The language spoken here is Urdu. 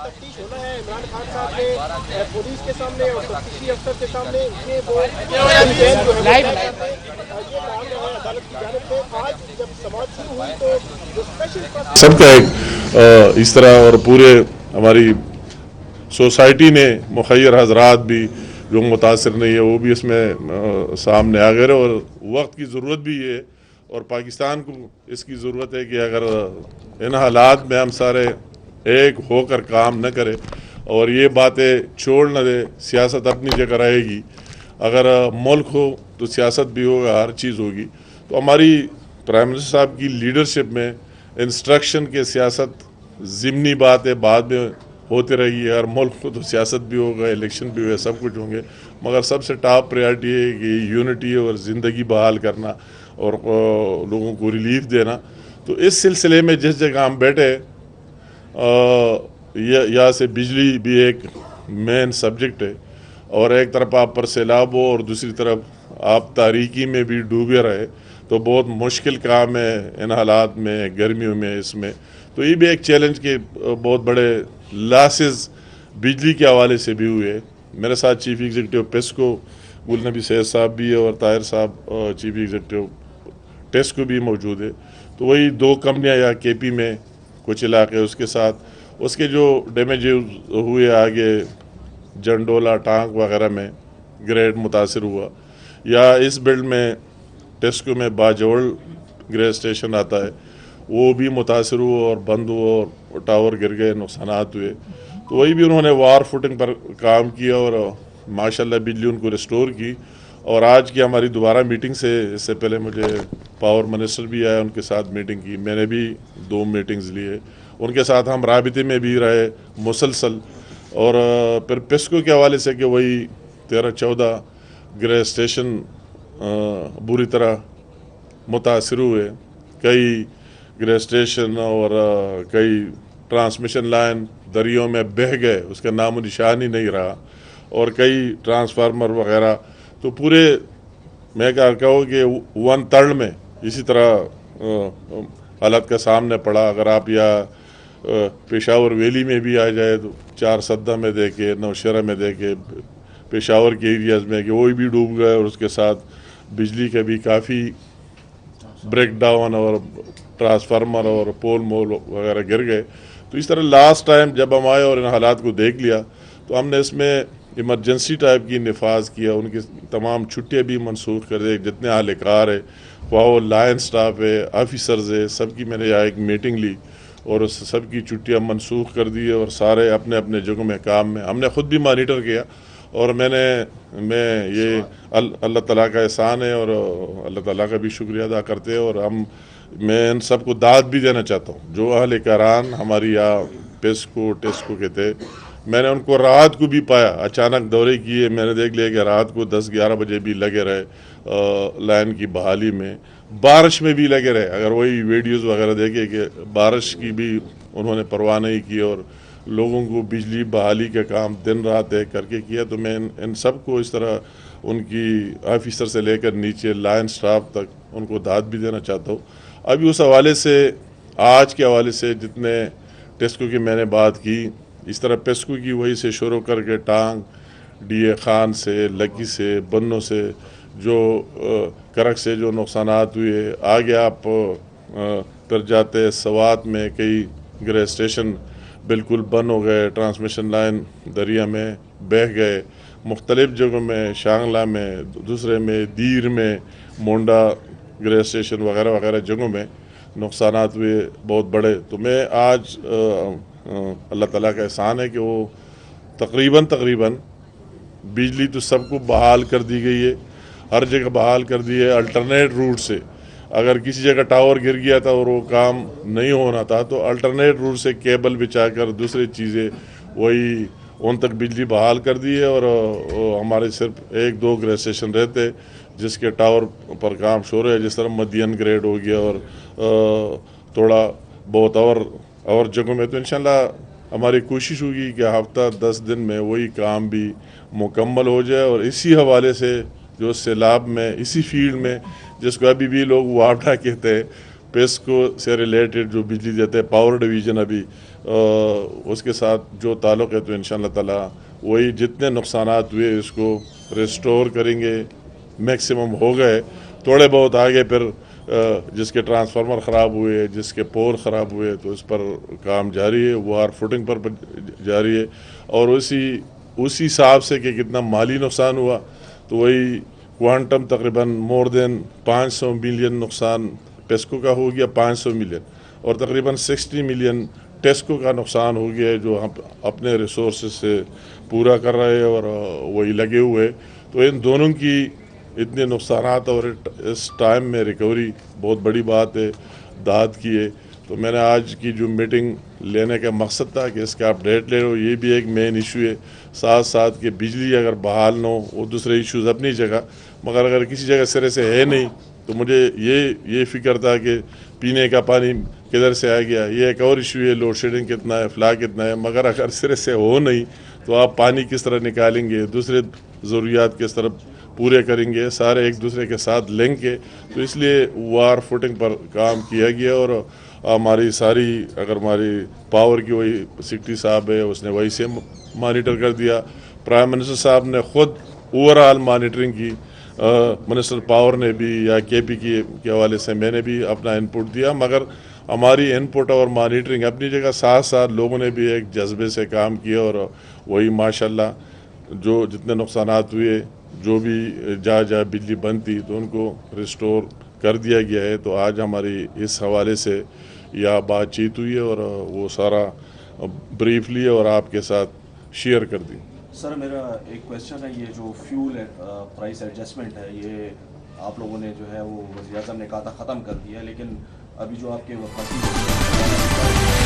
تفتیش ہونا ہے عمران خان صاحب نے پولیس کے سامنے اور تفتیشی افسر کے سامنے یہ وہ عدالت کی جانب سے آج جب سماعت شروع ہوئی تو جو اسپیشل سب کا ایک اس طرح اور پورے ہماری سوسائٹی نے مخیر حضرات بھی جو متاثر نہیں ہے وہ بھی اس میں سامنے آ گئے اور وقت کی ضرورت بھی ہے اور پاکستان کو اس کی ضرورت ہے کہ اگر ان حالات میں ہم سارے ایک ہو کر کام نہ کرے اور یہ باتیں چھوڑ نہ دے. سیاست اپنی جگہ رہے گی, اگر ملک ہو تو سیاست بھی ہوگا, ہر چیز ہوگی. تو ہماری پرائم منسٹر صاحب کی لیڈرشپ میں انسٹرکشن کے سیاست ضمنی بات ہے, بعد میں ہوتے رہی ہے. ہر ملک کو تو سیاست بھی ہوگا, الیکشن بھی ہوگا, سب کچھ ہوں گے, مگر سب سے ٹاپ پریارٹی ہے کہ یونٹی اور زندگی بحال کرنا اور لوگوں کو ریلیف دینا. تو اس سلسلے میں جس جگہ ہم بیٹھے یہاں سے بجلی بھی ایک مین سبجیکٹ ہے اور ایک طرف آپ پر سیلاب ہو اور دوسری طرف آپ تاریکی میں بھی ڈوبے رہے تو بہت مشکل کام ہے ان حالات میں, گرمیوں میں, اس میں. تو یہ بھی ایک چیلنج کے بہت بڑے لاسز بجلی کے حوالے سے بھی ہوئے. میرے ساتھ چیف ایگزیکٹو پیسکو گل نبی سید صاحب بھی ہے اور طاہر صاحب چیف ایگزیکٹو ٹیسکو بھی موجود ہے. تو وہی دو کمپنیاں یا کے پی میں کچھ علاقے, اس کے ساتھ اس کے جو ڈیمیج ہوئے آگے جنڈولا ٹانک وغیرہ میں گریڈ متاثر ہوا, یا اس بلڈ میں ٹیسکو میں باجوڑ گریڈ اسٹیشن آتا ہے وہ بھی متاثر ہوا اور بند ہوا اور ٹاور گر گئے, نقصانات ہوئے. تو وہی بھی انہوں نے وار فوٹنگ پر کام کیا اور ماشاءاللہ بجلی ان کو ریسٹور کی. اور آج کی ہماری دوبارہ میٹنگ سے اس سے پہلے مجھے پاور منسٹر بھی آیا, ان کے ساتھ میٹنگ کی, میں نے بھی 2 میٹنگز لیے, ان کے ساتھ ہم رابطے میں بھی رہے مسلسل. اور پھر پیسکو کے حوالے سے کہ وہی 13-14 گریڈ اسٹیشن بری طرح متاثر ہوئے, کئی گریڈ اسٹیشن اور کئی ٹرانسمیشن لائن دریوں میں بہہ گئے, اس کا نام و نشان ہی نہیں رہا, اور کئی ٹرانسفارمر وغیرہ. تو پورے میں کہوں کہ 1/3 میں اسی طرح حالت کا سامنے پڑا. اگر آپ یا پشاور ویلی میں بھی آ جائے تو 4 سدہ میں دیکھے, نوشہرہ میں دیکھے, پشاور کے ایریاز میں کہ وہی بھی ڈوب گئے, اور اس کے ساتھ بجلی کا بھی کافی بریک ڈاؤن اور ٹرانسفارمر اور پول مول وغیرہ گر گئے. تو اس طرح لاسٹ ٹائم جب ہم آئے اور ان حالات کو دیکھ لیا تو ہم نے اس میں ایمرجنسی ٹائپ کی نفاذ کیا. ان کی تمام چھٹیاں بھی منسوخ کر دیں, جتنے اہلکار ہے وہ لائن سٹاف ہے, آفیسرز ہے, سب کی میں نے یہاں ایک میٹنگ لی اور سب کی چھٹیاں منسوخ کر دی اور سارے اپنے اپنے جگہوں میں کام میں. ہم نے خود بھی مانیٹر کیا اور میں یہ اللہ تعالیٰ کا احسان ہے اور اللہ تعالیٰ کا بھی شکریہ ادا کرتے ہیں. اور میں ان سب کو داد بھی دینا چاہتا ہوں جو اہلکاران ہماری یہاں پیسکو ٹیسکو کے تھے. میں نے ان کو رات کو بھی پایا, اچانک دورے کیے, میں نے دیکھ لیا کہ رات کو 10-11 بجے بھی لگے رہے لائن کی بحالی میں, بارش میں بھی لگے رہے. اگر وہی ویڈیوز وغیرہ دیکھے کہ بارش کی بھی انہوں نے پرواہ نہیں کی اور لوگوں کو بجلی بحالی کا کام دن رات ایک کر کے کیا. تو میں ان سب کو اس طرح ان کی آفیسر سے لے کر نیچے لائن سٹاف تک ان کو داد بھی دینا چاہتا ہوں. ابھی اس حوالے سے آج کے حوالے سے جتنے ٹیسکو کی میں نے بات کی, اس طرح پیسکو کی وہی سے شروع کر کے ٹانگ, ڈی اے خان سے, لکی سے, بنوں سے, جو کرک سے جو نقصانات ہوئے, آگے آپ پھر جاتے سوات میں کئی گریڈ اسٹیشن بالکل بند ہو گئے, ٹرانسمیشن لائن دریا میں بہہ گئے, مختلف جگہوں میں, شانگلہ میں, دوسرے میں, دیر میں, مونڈا گریڈ اسٹیشن وغیرہ وغیرہ جگہوں میں نقصانات ہوئے بہت بڑے. تو میں آج اللہ تعالیٰ کا احسان ہے کہ وہ تقریباً بجلی تو سب کو بحال کر دی گئی ہے, ہر جگہ بحال کر دی ہے. الٹرنیٹ روٹ سے اگر کسی جگہ ٹاور گر گیا تھا اور وہ کام نہیں ہونا تھا تو الٹرنیٹ روٹ سے کیبل بچھا کر دوسری چیزیں وہی ان تک بجلی بحال کر دی ہے. اور ہمارے صرف 1-2 گریڈ اسٹیشن رہتے جس کے ٹاور پر کام شروع ہے, جس طرح مدین گریڈ ہو گیا اور تھوڑا بہت اور جگہوں میں. تو انشاءاللہ ہماری کوشش ہوگی کہ ہفتہ 10 دن میں وہی کام بھی مکمل ہو جائے. اور اسی حوالے سے جو سیلاب میں اسی فیلڈ میں جس کو ابھی بھی لوگ واپڈا کہتے ہیں, پیسکو سے ریلیٹڈ جو بجلی دیتے ہیں پاور ڈویژن ابھی اس کے ساتھ جو تعلق ہے تو انشاءاللہ تعالیٰ وہی جتنے نقصانات ہوئے اس کو ریسٹور کریں گے. میکسیمم ہو گئے, تھوڑے بہت آگے پھر جس کے ٹرانسفارمر خراب ہوئے, جس کے پور خراب ہوئے تو اس پر کام جاری ہے, وہ ہر فوٹنگ پر جاری ہے. اور اسی حساب سے کہ کتنا مالی نقصان ہوا تو وہی کوانٹم تقریباً مور دین 500 ملین نقصان پیسکو کا ہو گیا, 500 ملین, اور تقریباً 60 ملین ٹیسکو کا نقصان ہو گیا ہے جو ہم اپنے ریسورسز سے پورا کر رہے ہیں اور وہی لگے ہوئے. تو ان دونوں کی اتنے نقصانات اور اس ٹائم میں ریکوری بہت بڑی بات ہے, داد کی ہے. تو میں نے آج کی جو میٹنگ لینے کا مقصد تھا کہ اس کا اپڈیٹ لے لو, یہ بھی ایک مین ایشو ہے. ساتھ ساتھ کہ بجلی اگر بحال نہ ہو وہ دوسرے ایشوز اپنی جگہ, مگر اگر کسی جگہ سرے سے ہے نہیں تو مجھے یہ فکر تھا کہ پینے کا پانی کدھر سے آ گیا. یہ ایک اور ایشو ہے, لوڈ شیڈنگ کتنا ہے, فلا کتنا ہے, مگر اگر سرے سے ہو نہیں تو آپ پانی کس طرح نکالیں گے, دوسرے ضروریات کس طرح پورے کریں گے, سارے ایک دوسرے کے ساتھ لنک کے. تو اس لیے وار فوٹنگ پر کام کیا گیا اور ہماری ساری اگر ہماری پاور کی وہی سیکٹری صاحب ہے اس نے وہی سے مانیٹر کر دیا. پرائم منسٹر صاحب نے خود اوور آل مانیٹرنگ کی, منسٹر پاور نے بھی یا کے پی کے حوالے سے میں نے بھی اپنا انپٹ دیا. مگر ہماری انپٹ اور مانیٹرنگ اپنی جگہ, ساتھ ساتھ لوگوں نے بھی ایک جذبے سے کام کیا اور وہی ماشاءاللہ جو جتنے نقصانات ہوئے, جو بھی جہاں بجلی بند تھی تو ان کو ریسٹور کر دیا گیا ہے. تو آج ہماری اس حوالے سے یا بات چیت ہوئی ہے اور وہ سارا بریفلی اور آپ کے ساتھ شیئر کر دی. سر میرا ایک کویشچن ہے, یہ جو فیول پرائس ایڈجسٹمنٹ ہے یہ آپ لوگوں نے جو ہے وہ وزیر اعظم نے کہا تھا ختم کر دیا ہے, لیکن ابھی جو آپ کے وفاقی